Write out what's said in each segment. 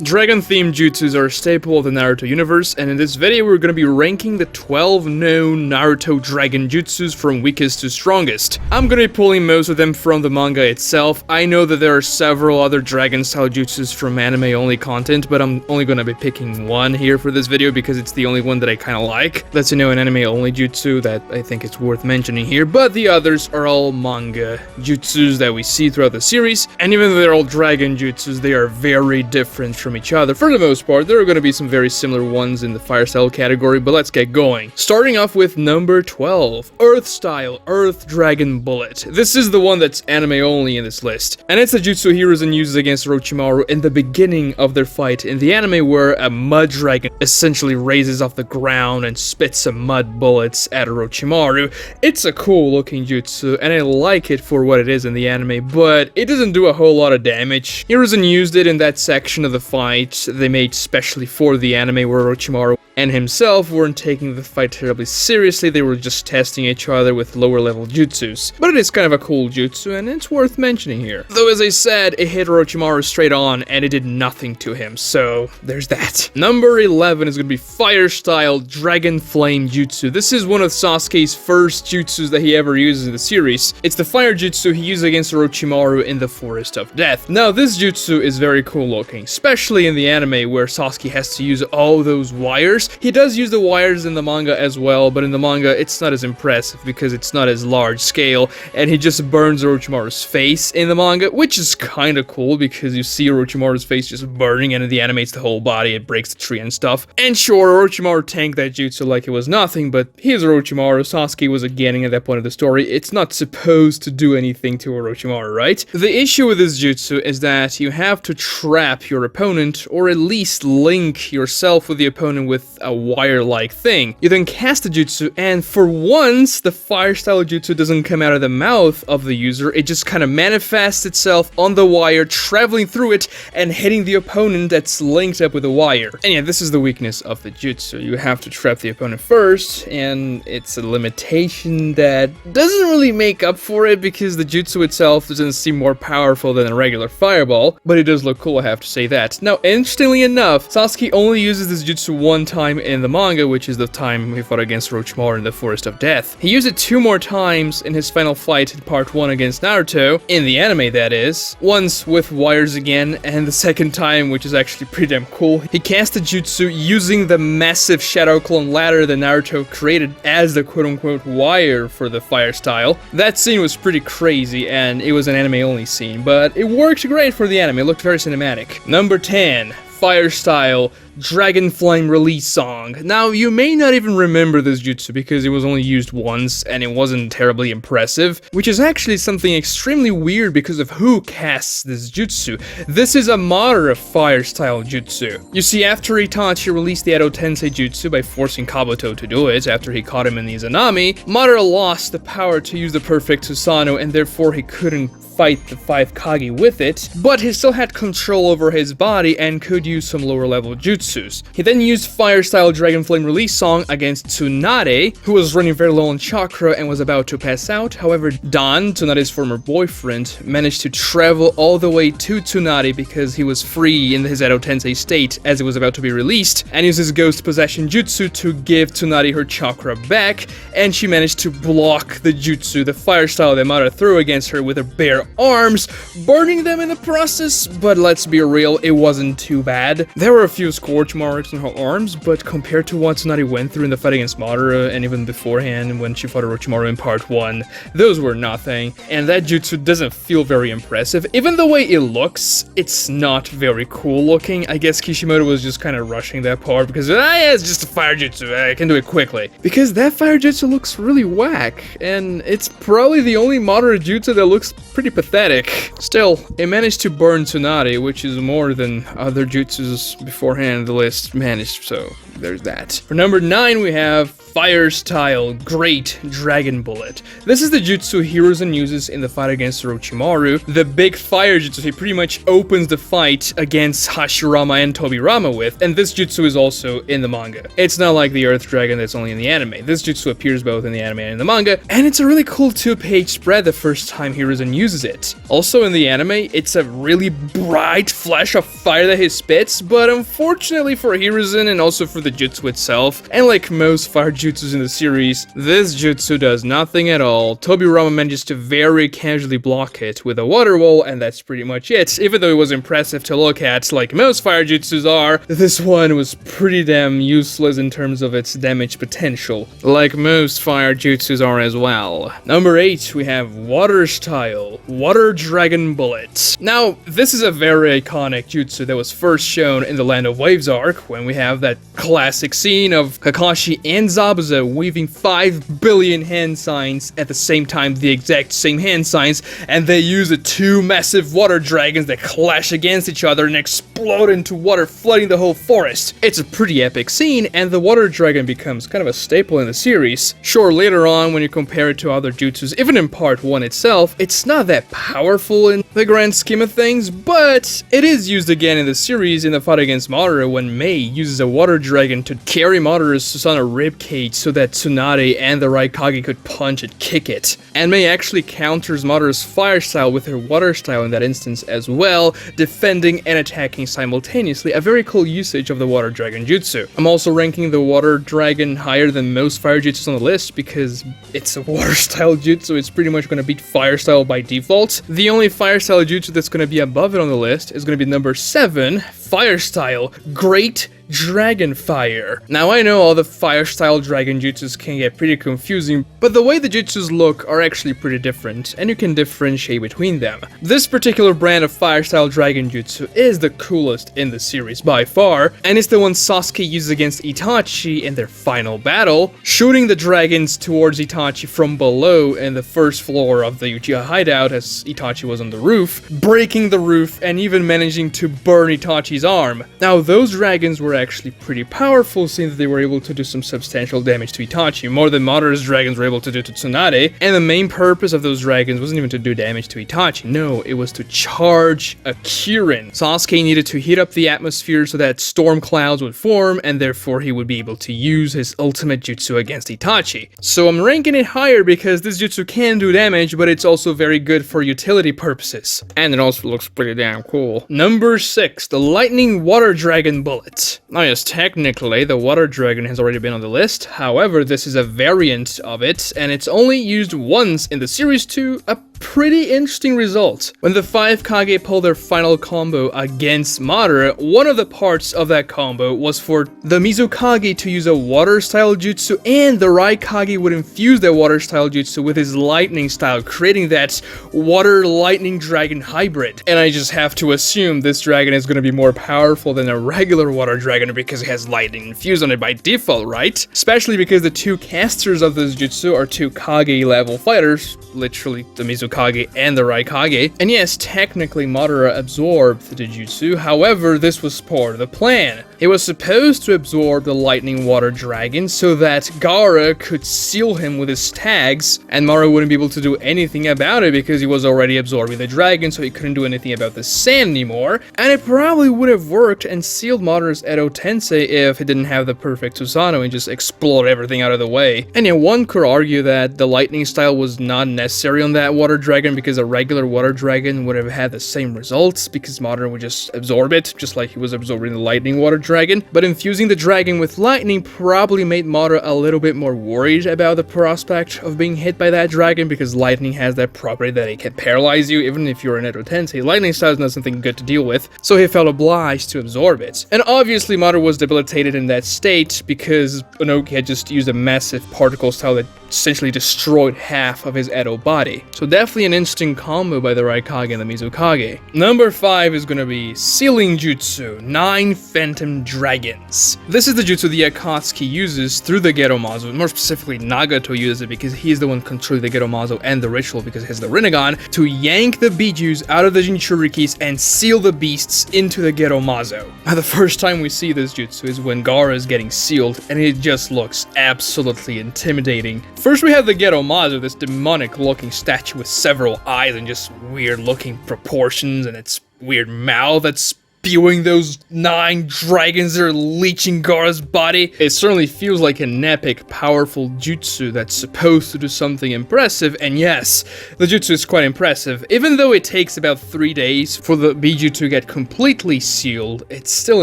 Dragon-themed jutsus are a staple of the Naruto universe, and in this video we're gonna be ranking the 12 known Naruto Dragon Jutsus from weakest to strongest. I'm gonna be pulling most of them from the manga itself. I know that there are several other Dragon-style jutsus from anime-only content, but I'm only gonna be picking one here for this video because it's the only one that I kinda like. That's, an anime-only jutsu that I think it's worth mentioning here, but the others are all manga jutsus that we see throughout the series, and even though they're all Dragon Jutsus, they are very different from each other. For the most part, there are going to be some very similar ones in the fire style category, but let's get going. Starting off with number 12, Earth Style, Earth Dragon Bullet. This is the one that's anime only in this list, and it's a jutsu Hiruzen uses against Orochimaru in the beginning of their fight in the anime, where a mud dragon essentially raises off the ground and spits some mud bullets at Orochimaru. It's a cool looking jutsu, and I like it for what it is in the anime, but it doesn't do a whole lot of damage. Hiruzen used it in that section of the fight they made specially for the anime, where Orochimaru and himself weren't taking the fight terribly seriously. They were just testing each other with lower level jutsus. But it is kind of a cool jutsu, and it's worth mentioning here. Though, as I said, it hit Orochimaru straight on, and it did nothing to him, so there's that. Number 11 is going to be Fire Style Dragon Flame Jutsu. This is one of Sasuke's first jutsus that he ever uses in the series. It's the fire jutsu he used against Orochimaru in the Forest of Death. Now, this jutsu is very cool looking, especially in the anime where Sasuke has to use all those wires. He does use the wires in the manga as well, but in the manga it's not as impressive because it's not as large scale, and he just burns Orochimaru's face in the manga, which is kind of cool because you see Orochimaru's face just burning, and in the anime it's the whole body, it breaks the tree and stuff. And sure, Orochimaru tanked that jutsu like it was nothing, but he's Orochimaru. Sasuke was a genin at that point of the story. It's not supposed to do anything to Orochimaru, right? The issue with this jutsu is that you have to trap your opponent, or at least link yourself with the opponent with a wire-like thing. You then cast the jutsu, and for once, the fire style jutsu doesn't come out of the mouth of the user. It just kind of manifests itself on the wire, traveling through it and hitting the opponent that's linked up with the wire. And yeah, this is the weakness of the jutsu. You have to trap the opponent first, and it's a limitation that doesn't really make up for it because the jutsu itself doesn't seem more powerful than a regular fireball, but it does look cool, I have to say that. Now, interestingly enough, Sasuke only uses this jutsu one time in the manga, which is the time he fought against Orochimaru in the Forest of Death. He used it 2 more times in his final fight in part 1 against Naruto, in the anime that is, once with wires again, and the second time, which is actually pretty damn cool, he cast the jutsu using the massive shadow clone ladder that Naruto created as the quote-unquote wire for the fire style. That scene was pretty crazy, and it was an anime only scene, but it worked great for the anime. It looked very cinematic. Number 10, Fire Style Dragon Flame Release Song. Now, you may not even remember this jutsu because it was only used once and it wasn't terribly impressive, which is actually something extremely weird because of who casts this jutsu. This is a Madara fire style jutsu. You see, after Itachi released the Edo Tensei jutsu by forcing Kabuto to do it after he caught him in the Izanami, Madara lost the power to use the perfect Susanoo, and therefore he couldn't fight the 5 Kage with it, but he still had control over his body and could use some lower level jutsus. He then used Fire Style Dragon Flame Release Song against Tsunade, who was running very low on chakra and was about to pass out. However, Dan, Tsunade's former boyfriend, managed to travel all the way to Tsunade because he was free in his Edo Tensei state as it was about to be released, and used his Ghost Possession jutsu to give Tsunade her chakra back, and she managed to block the jutsu, the fire style that Madara threw against her, with her bare arms, burning them in the process. But let's be real, it wasn't too bad. There were a few scorch marks on her arms, but compared to what Tsunade went through in the fight against Madara, and even beforehand when she fought Orochimaru in part 1, those were nothing. And that jutsu doesn't feel very impressive. Even the way it looks, it's not very cool looking. I guess Kishimoto was just kind of rushing that part because, yeah, it's just a fire jutsu, I can do it quickly. Because that fire jutsu looks really whack, and it's probably the only Madara jutsu that looks pretty pathetic. Still, it managed to burn Tsunade, which is more than other jutsus beforehand the list managed, so there's that. For number 9, we have Fire Style Great Dragon Bullet. This is the jutsu Hiruzen uses in the fight against Orochimaru. The big fire jutsu he pretty much opens the fight against Hashirama and Tobirama with, and this jutsu is also in the manga. It's not like the Earth Dragon that's only in the anime. This jutsu appears both in the anime and in the manga, and it's a really cool 2-page spread the first time Hiruzen uses it. Also in the anime, it's a really bright flash of fire that he spits, but unfortunately for Hiruzen and also for the jutsu itself, and like most fire jutsus in the series, this jutsu does nothing at all. Tobirama manages to very casually block it with a water wall, and that's pretty much it. Even though it was impressive to look at, like most fire jutsus are, this one was pretty damn useless in terms of its damage potential, like most fire jutsus are as well. Number 8, we have Water Style Water Dragon Bullet. Now, this is a very iconic jutsu that was first shown in the Land of Waves arc, when we have that classic scene of Kakashi and Zabuza weaving 5 billion hand signs at the same time, the exact same hand signs, and they use the 2 massive water dragons that clash against each other and explode into water, flooding the whole forest. It's a pretty epic scene, and the water dragon becomes kind of a staple in the series. Sure, later on, when you compare it to other jutsus, even in part 1 itself, it's not that powerful in the grand scheme of things, but it is used again in the series in the fight against Madara when Mei uses a water dragon to carry Madara's Susanoo ribcage so that Tsunade and the Raikage could punch and kick it. And Mei actually counters Madara's fire style with her water style in that instance as well, defending and attacking simultaneously, a very cool usage of the water dragon jutsu. I'm also ranking the water dragon higher than most fire jutsus on the list because it's a water style jutsu, it's pretty much going to beat fire style by default. The only fire style jutsu that's going to be above it on the list is going to be number 7, Fire Style Great Dragon Fire. Now I know all the fire style dragon jutsus can get pretty confusing, but the way the jutsus look are actually pretty different, and you can differentiate between them. This particular brand of fire style dragon jutsu is the coolest in the series by far, and it's the one Sasuke uses against Itachi in their final battle, shooting the dragons towards Itachi from below in the first floor of the Uchiha hideout as Itachi was on the roof, breaking the roof and even managing to burn Itachi's arm. Now those dragons were actually pretty powerful, since they were able to do some substantial damage to Itachi, more than Madara's dragons were able to do to Tsunade, and the main purpose of those dragons wasn't even to do damage to Itachi, no, it was to charge a Kirin. Sasuke needed to heat up the atmosphere so that storm clouds would form, and therefore he would be able to use his ultimate jutsu against Itachi. So I'm ranking it higher because this jutsu can do damage, but it's also very good for utility purposes. And it also looks pretty damn cool. Number 6, the Lightning Water Dragon Bullet. Now yes, technically the water dragon has already been on the list, however this is a variant of it, and it's only used once in the series to a pretty interesting result. When the 5 Kage pulled their final combo against Madara, one of the parts of that combo was for the Mizukage to use a water style jutsu, and the Raikage would infuse that water style jutsu with his lightning style, creating that water lightning dragon hybrid. And I just have to assume this dragon is going to be more powerful than a regular water dragon because it has lightning infused on it by default, right? Especially because the 2 casters of this jutsu are 2 Kage level fighters, literally the Mizukage and the Raikage. And yes, technically Madara absorbed the jutsu, however this was part of the plan. It was supposed to absorb the lightning water dragon so that Gaara could seal him with his tags, and Madara wouldn't be able to do anything about it because he was already absorbing the dragon, so he couldn't do anything about the sand anymore. And it probably would have worked and sealed Madara's Edo Tensei if he didn't have the perfect Susanoo and just explode everything out of the way. And yeah, one could argue that the lightning style was not necessary on that water dragon because a regular water dragon would have had the same results because Madara would just absorb it, just like he was absorbing the lightning water dragon. But infusing the dragon with lightning probably made Madara a little bit more worried about the prospect of being hit by that dragon, because lightning has that property that it can paralyze you even if you're an Edo Tensei. Lightning style is not something good to deal with, so he felt obliged to absorb it. And obviously Madara was debilitated in that state because Inoki had just used a massive particle style that essentially destroyed half of his Edo body. So definitely an interesting combo by the Raikage and the Mizukage. Number 5 is gonna be Sealing Jutsu, 9 Phantom Dragons. This is the jutsu the Akatsuki uses through the Gedomazo. More specifically, Nagato uses it because he's the one controlling the Gedomazo and the ritual because he has the Rinnegan, to yank the bijus out of the Jinchurikis and seal the beasts into the Gedomazo. Now, the first time we see this jutsu is when Gaara is getting sealed, and it just looks absolutely intimidating. First, we have the Gedomazo, this demonic-looking statue with several eyes and just weird-looking proportions, and its weird mouth that's spewing those 9 dragons that are leeching Gaara's body. It certainly feels like an epic, powerful jutsu that's supposed to do something impressive, and yes, the jutsu is quite impressive. Even though it takes about 3 days for the biju to get completely sealed, it's still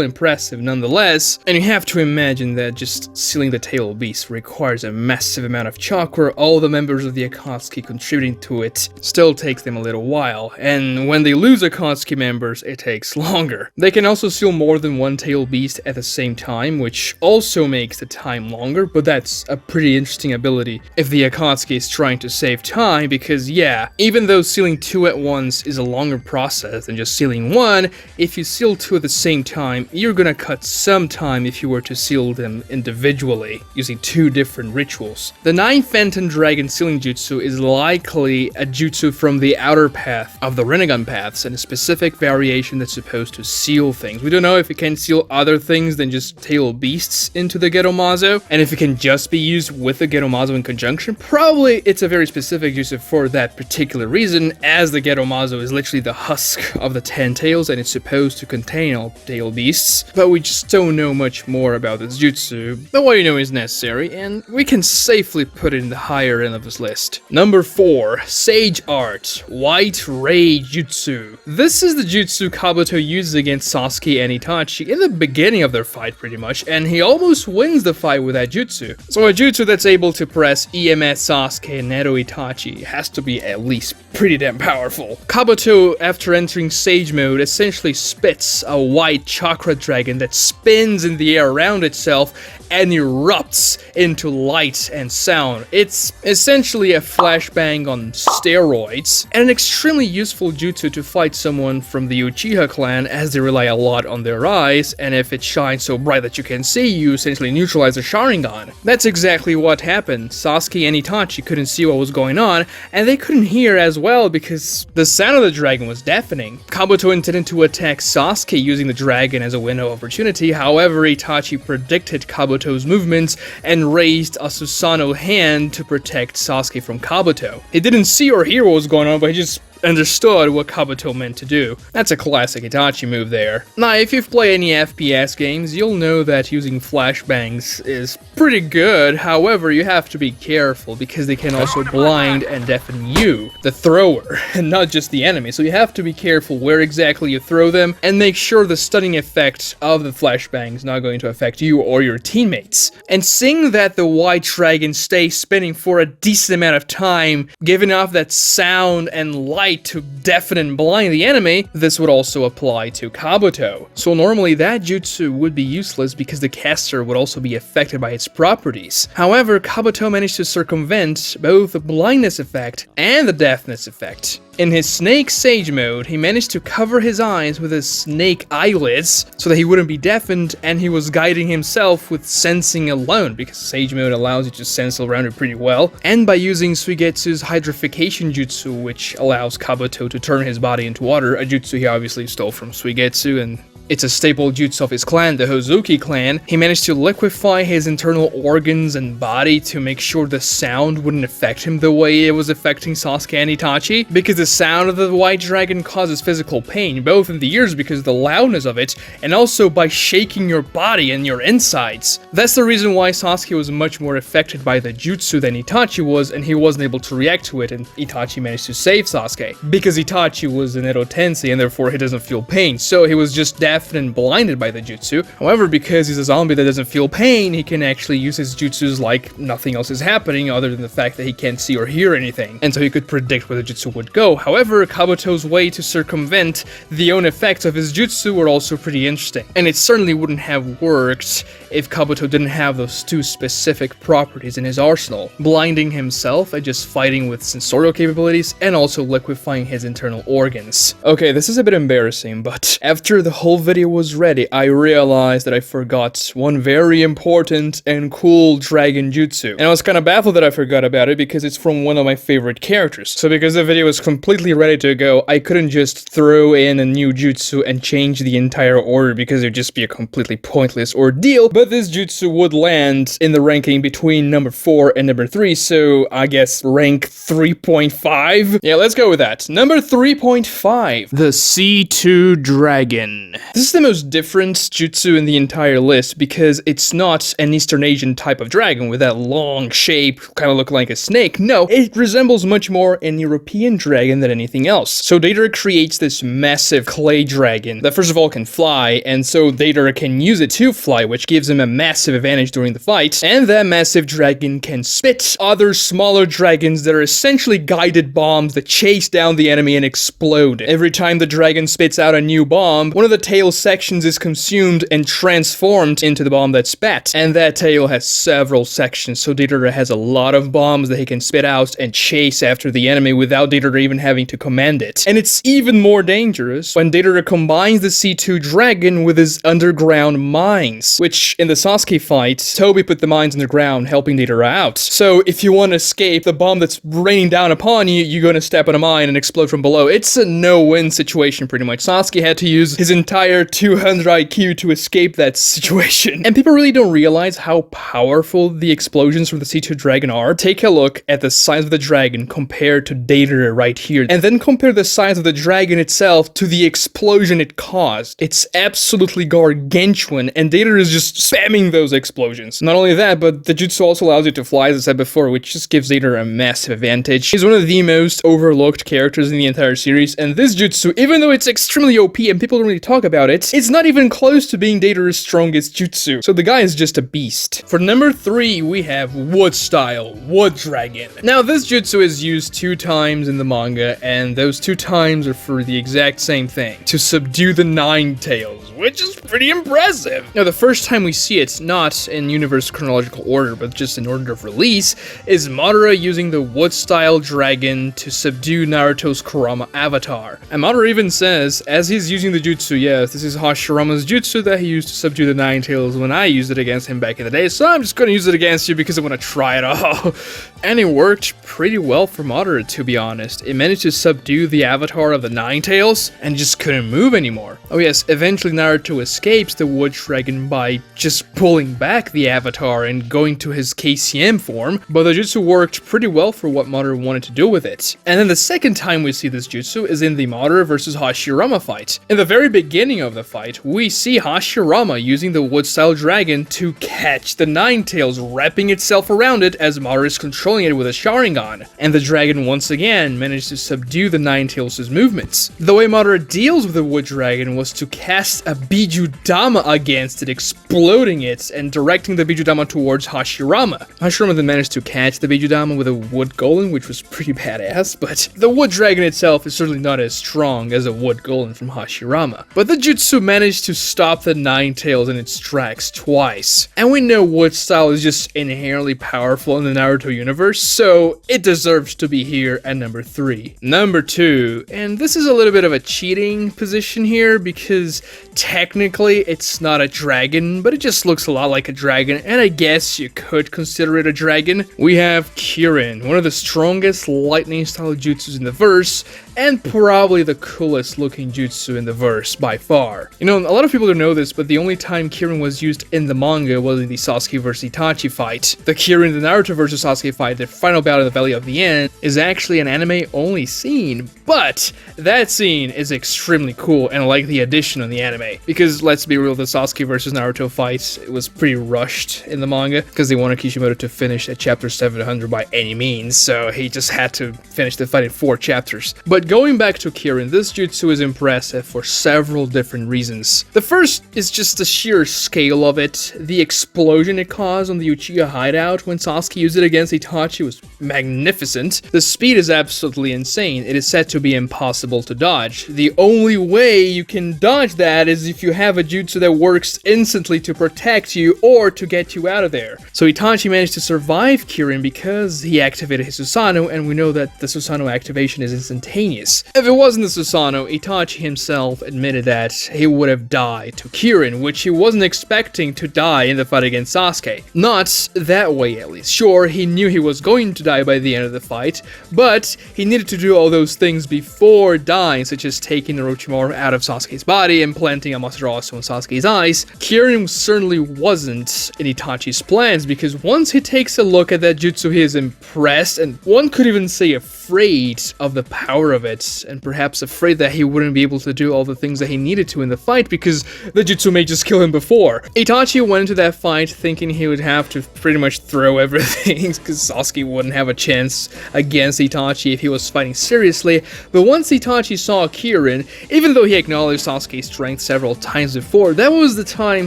impressive nonetheless, and you have to imagine that just sealing the tail beast requires a massive amount of chakra. All the members of the Akatsuki contributing to it still takes them a little while, and when they lose Akatsuki members, it takes longer. They can also seal more than one tail beast at the same time, which also makes the time longer, but that's a pretty interesting ability if the Akatsuki is trying to save time, because yeah, even though sealing 2 at once is a longer process than just sealing 1, if you seal 2 at the same time, you're gonna cut some time if you were to seal them individually, using 2 different rituals. The 9 Phantom Dragon sealing jutsu is likely a jutsu from the outer path of the Rinnegan paths, and a specific variation that's supposed to seal things. We don't know if it can seal other things than just tail beasts into the Gedomazo, and if it can just be used with the Gedomazo in conjunction. Probably it's a very specific jutsu for that particular reason, as the Gedomazo is literally the husk of the 10 tails and it's supposed to contain all tail beasts, but we just don't know much more about this jutsu. But what you know is necessary, and we can safely put it in the higher end of this list. Number 4, Sage Art, White Ray Jutsu. This is the jutsu Kabuto uses against Sasuke and Itachi in the beginning of their fight pretty much, and he almost wins the fight with that jutsu. So a jutsu that's able to press EMS Sasuke and Nero Itachi has to be at least pretty damn powerful. Kabuto, after entering Sage mode, essentially spits a white chakra dragon that spins in the air around itself and erupts into light and sound. It's essentially a flashbang on steroids, and an extremely useful jutsu to fight someone from the Uchiha clan, as they rely a lot on their eyes, and if it shines so bright that you can see, you essentially neutralize the Sharingan. That's exactly what happened. Sasuke and Itachi couldn't see what was going on, and they couldn't hear as well because the sound of the dragon was deafening. Kabuto intended to attack Sasuke using the dragon as a window of opportunity, however, Itachi predicted Kabuto's movements and raised a Susanoo hand to protect Sasuke from Kabuto. He didn't see or hear what was going on, but he just understood what Kabuto meant to do. That's a classic Itachi move there. Now, if you've played any FPS games, you'll know that using flashbangs is pretty good. However, you have to be careful because they can also blind and deafen you, the thrower, and not just the enemy. So you have to be careful where exactly you throw them and make sure the stunning effect of the flashbang is not going to affect you or your teammates. And seeing that the white dragon stays spinning for a decent amount of time, giving off that sound and light to deafen and blind the enemy, this would also apply to Kabuto. So normally that jutsu would be useless because the caster would also be affected by its properties. However, Kabuto managed to circumvent both the blindness effect and the deafness effect. In his Snake Sage mode, he managed to cover his eyes with his snake eyelids so that he wouldn't be deafened, and he was guiding himself with sensing alone, because Sage mode allows you to sense around it pretty well, and by using Suigetsu's hydrification jutsu, which allows Kabuto to turn his body into water, a jutsu he obviously stole from Suigetsu, and it's a staple jutsu of his clan, the Hozuki clan. He managed to liquefy his internal organs and body to make sure the sound wouldn't affect him the way it was affecting Sasuke and Itachi, because the sound of the white dragon causes physical pain, both in the ears because of the loudness of it, and also by shaking your body and your insides. That's the reason why Sasuke was much more affected by the jutsu than Itachi was, and he wasn't able to react to it, and Itachi managed to save Sasuke, because Itachi was an Edo Tensei, and therefore he doesn't feel pain, so he was just deaf deafened and blinded by the jutsu. However, because he's a zombie that doesn't feel pain, he can actually use his jutsus like nothing else is happening other than the fact that he can't see or hear anything. And so he could predict where the jutsu would go. However, Kabuto's way to circumvent the own effects of his jutsu were also pretty interesting. And it certainly wouldn't have worked if Kabuto didn't have those two specific properties in his arsenal, blinding himself and just fighting with sensorial capabilities, and also liquefying his internal organs. Okay, this is a bit embarrassing, but after the whole video was ready, I realized that I forgot one very important and cool Dragon Jutsu. And I was kind of baffled that I forgot about it because it's from one of my favorite characters. So because the video was completely ready to go, I couldn't just throw in a new jutsu and change the entire order because it would just be a completely pointless ordeal. But this jutsu would land in the ranking between number 4 and number 3, so I guess rank 3.5? Yeah, let's go with that. Number 3.5, the C2 Dragon. This is the most different jutsu in the entire list because it's not an Eastern Asian type of dragon with that long shape, kind of looking like a snake. No, it resembles much more an European dragon than anything else. So Deidara creates this massive clay dragon that first of all can fly, and so Deidara can use it to fly, which gives him a massive advantage during the fight. And that massive dragon can spit other smaller dragons that are essentially guided bombs that chase down the enemy and explode. Every time the dragon spits out a new bomb, one of the tail sections is consumed and transformed into the bomb that spat. And that tail has several sections, so Deidara has a lot of bombs that he can spit out and chase after the enemy without Deidara even having to command it. And it's even more dangerous when Deidara combines the C2 Dragon with his underground mines, which in the Sasuke fight, Tobi put the mines underground, helping Deidara out. So if you want to escape the bomb that's raining down upon you, you're gonna step on a mine and explode from below. It's a no-win situation pretty much. Sasuke had to use his entire 200 IQ to escape that situation. And people really don't realize how powerful the explosions from the C2 Dragon are. Take a look at the size of the dragon compared to Deidara right here, and then compare the size of the dragon itself to the explosion it caused. It's absolutely gargantuan, and Deidara is just spamming those explosions. Not only that, but the jutsu also allows you to fly, as I said before, which just gives Deidara a massive advantage. He's one of the most overlooked characters in the entire series, and this jutsu, even though it's extremely OP and people don't really talk about it, it's not even close to being Deidara's strongest jutsu. So the guy is just a beast. For number 3, we have Wood Style Wood Dragon. Now this jutsu is used 2 times in the manga, and those 2 times are for the exact same thing, to subdue the Nine Tails, which is pretty impressive. Now the first time we see it, not in universe chronological order, but just in order of release, is Madara using the Wood Style Dragon to subdue Naruto's Kurama avatar. And Madara even says, as he's using the jutsu, yes, this is Hashirama's jutsu that he used to subdue the Nine Tails when I used it against him back in the day, so I'm just gonna use it against you because I want to try it all. And it worked pretty well for Madara, to be honest. It managed to subdue the avatar of the Nine Tails and just couldn't move anymore. Oh yes, eventually Naruto escapes the Wood Dragon by just pulling back the avatar and going to his KCM form, but the jutsu worked pretty well for what Madara wanted to do with it. And then the second time we see this jutsu is in the Madara versus Hashirama fight. In the very beginning of the fight, we see Hashirama using the Wood Style Dragon to catch the Nine Tails, wrapping itself around it as Madara is controlling it with a Sharingan. And the dragon once again managed to subdue the Nine Tails' movements. The way Madara deals with the Wood Dragon was to cast a Bijudama against it, exploding it and directing the Bijudama towards Hashirama. Hashirama then managed to catch the Bijudama with a wood golem, which was pretty badass, but the Wood Dragon itself is certainly not as strong as a wood golem from Hashirama. But the jutsu managed to stop the Nine Tails in its tracks twice. And we know Wood Style is just inherently powerful in the Naruto universe, so it deserves to be here at number 3. Number 2, and this is a little bit of a cheating position here because technically it's not a dragon, but it just looks a lot like a dragon, and I guess you could consider it a dragon. We have Kirin, one of the strongest lightning style jutsus in the verse, and probably the coolest looking jutsu in the verse by far. You know, a lot of people don't know this, but the only time Kirin was used in the manga was in the Sasuke vs Itachi fight. The Kirin, the Naruto vs Sasuke fight, the final battle in the Valley of the End, is actually an anime only scene, but that scene is extremely cool, and I like the addition on the anime. Because let's be real, the Sasuke vs Naruto fight, it was pretty rushed in the manga because they wanted Kishimoto to finish at chapter 700 by any means, so he just had to finish the fight in 4 chapters. But going back to Kirin, this jutsu is impressive for several different different reasons. The first is just the sheer scale of it. The explosion it caused on the Uchiha hideout when Sasuke used it against Itachi was magnificent. The speed is absolutely insane. It is said to be impossible to dodge. The only way you can dodge that is if you have a jutsu that works instantly to protect you or to get you out of there. So Itachi managed to survive Kirin because he activated his Susanoo, and we know that the Susanoo activation is instantaneous. If it wasn't the Susanoo, Itachi himself admitted that he would have died to Kirin, which he wasn't expecting to die in the fight against Sasuke. Not that way, at least. Sure, he knew he was going to die by the end of the fight, but he needed to do all those things before dying, such as taking the Orochimaru out of Sasuke's body and planting Amaterasu in Sasuke's eyes. Kirin certainly wasn't in Itachi's plans, because once he takes a look at that jutsu, he is impressed, and one could even say afraid of the power of it, and perhaps afraid that he wouldn't be able to do all the things that he needed to in the fight because the jutsu may just kill him before. Itachi went into that fight thinking he would have to pretty much throw everything because Sasuke wouldn't have a chance against Itachi if he was fighting seriously, but once Itachi saw Kirin, even though he acknowledged Sasuke's strength several times before, that was the time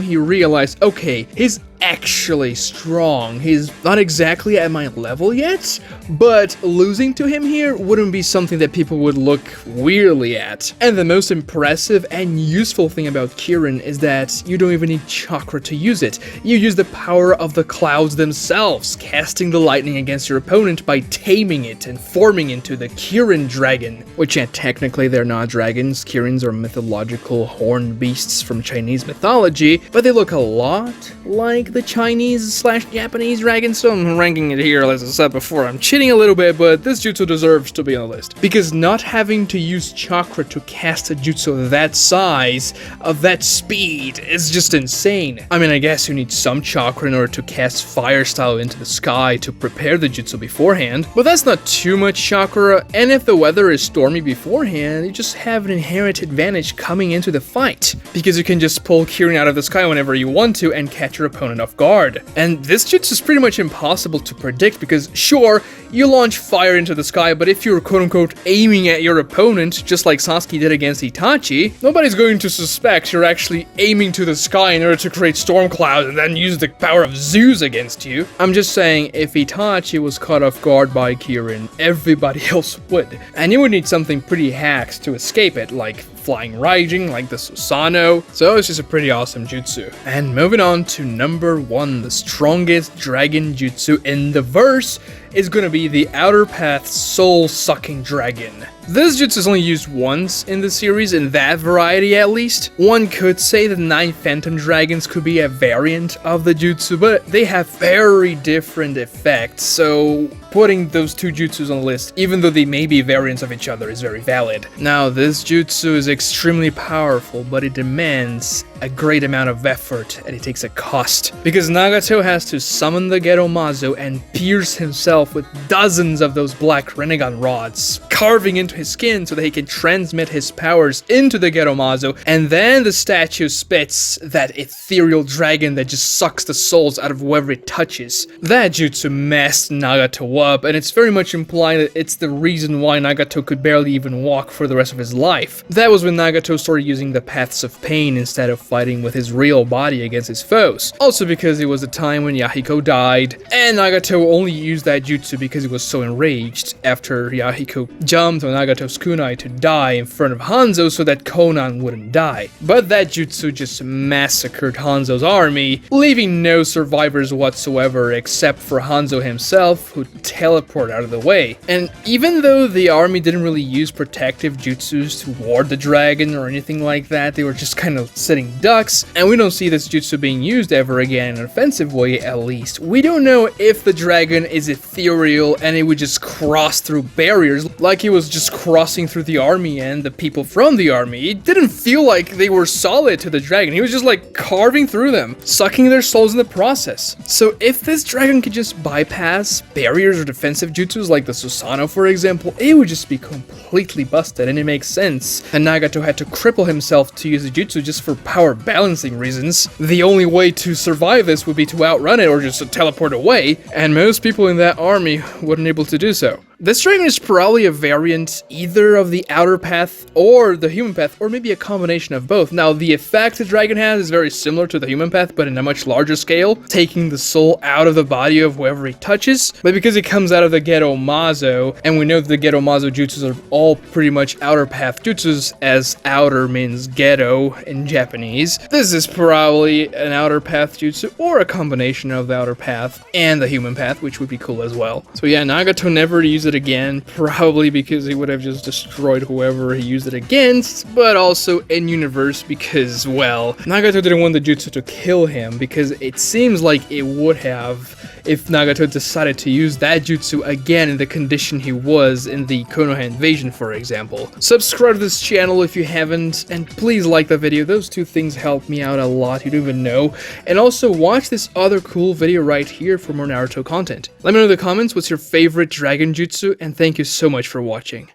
he realized, okay, he's actually strong. He's not exactly at my level yet, but losing to him here wouldn't be something that people would look weirdly at. And the most impressive and useful thing about Kirin is that you don't even need chakra to use it. You use the power of the clouds themselves, casting the lightning against your opponent by taming it and forming into the Kirin Dragon, which technically they're not dragons. Kirins are mythological horned beasts from Chinese mythology, but they look a lot like the Chinese/Japanese dragon, so I'm ranking it here. As I said before, I'm cheating a little bit, but this jutsu deserves to be on the list. Because not having to use chakra to cast a jutsu of that size, of that speed, is just insane. I mean, I guess you need some chakra in order to cast fire style into the sky to prepare the jutsu beforehand, but that's not too much chakra, and if the weather is stormy beforehand, you just have an inherent advantage coming into the fight, because you can just pull Kirin out of the sky whenever you want to and catch your opponent off guard. And this jutsu is pretty much impossible to predict because, sure, you launch fire into the sky, but if you're quote-unquote aiming at your opponent, just like Sasuke did against Itachi, nobody's going to suspect you're actually aiming to the sky in order to create storm clouds and then use the power of Zeus against you. I'm just saying, if Itachi was caught off guard by Kirin, everybody else would. And you would need something pretty hacked to escape it, like flying Raijin, like the Susanoo. So it's just a pretty awesome jutsu. And moving on to number 1, the strongest dragon jutsu in the verse is gonna be the Outer Path Soul-Sucking Dragon. This jutsu is only used once in the series, in that variety at least. One could say that 9 Phantom Dragons could be a variant of the jutsu, but they have very different effects, so putting those two jutsus on the list, even though they may be variants of each other, is very valid. Now, this jutsu is extremely powerful, but it demands a great amount of effort, and it takes a cost. Because Nagato has to summon the Gedo Mazo and pierce himself with dozens of those black Rinnegan rods, carving into his skin so that he can transmit his powers into the Gedo Mazo, and then the statue spits that ethereal dragon that just sucks the souls out of whoever it touches. That jutsu messed Nagato up, and it's very much implied that it's the reason why Nagato could barely even walk for the rest of his life. That was when Nagato started using the paths of pain instead of fighting with his real body against his foes. Also because it was the time when Yahiko died, and Nagato only used that jutsu because he was so enraged after Yahiko jumped on Nagato's kunai to die in front of Hanzo so that Konan wouldn't die. But that jutsu just massacred Hanzo's army, leaving no survivors whatsoever except for Hanzo himself, who teleported out of the way. And even though the army didn't really use protective jutsus to ward the dragon or anything like that, they were just kind of sitting ducks, and we don't see this jutsu being used ever again in an offensive way, at least. We don't know if the dragon is ethereal and it would just cross through barriers like he was just crossing through the army and the people from the army. It didn't feel like they were solid to the dragon. He was just like carving through them, sucking their souls in the process. So if this dragon could just bypass barriers or defensive jutsus like the Susanoo, for example, it would just be completely busted, and it makes sense. And Nagato had to cripple himself to use the jutsu just for power balancing reasons. The only way to survive this would be to outrun it or just to teleport away, and most people in that army weren't able to do so. This dragon is probably a variant either of the outer path or the human path, or maybe a combination of both. Now, the effect the dragon has is very similar to the human path, but in a much larger scale, taking the soul out of the body of whoever he touches. But because it comes out of the Gedo Mazo, and we know that the Gedo Mazo jutsus are all pretty much outer path jutsus, as outer means Gedo in Japanese, this is probably an outer path jutsu, or a combination of the outer path and the human path, which would be cool as well. So yeah, Nagato never used it again, probably because he would have just destroyed whoever he used it against, but also in universe because, well, Nagato didn't want the jutsu to kill him, because it seems like it would have if Nagato decided to use that jutsu again in the condition he was in the Konoha invasion, for example. Subscribe to this channel if you haven't, and please like the video. Those two things help me out a lot, you don't even know. And also watch this other cool video right here for more Naruto content. Let me know in the comments what's your favorite dragon jutsu, and thank you so much for watching.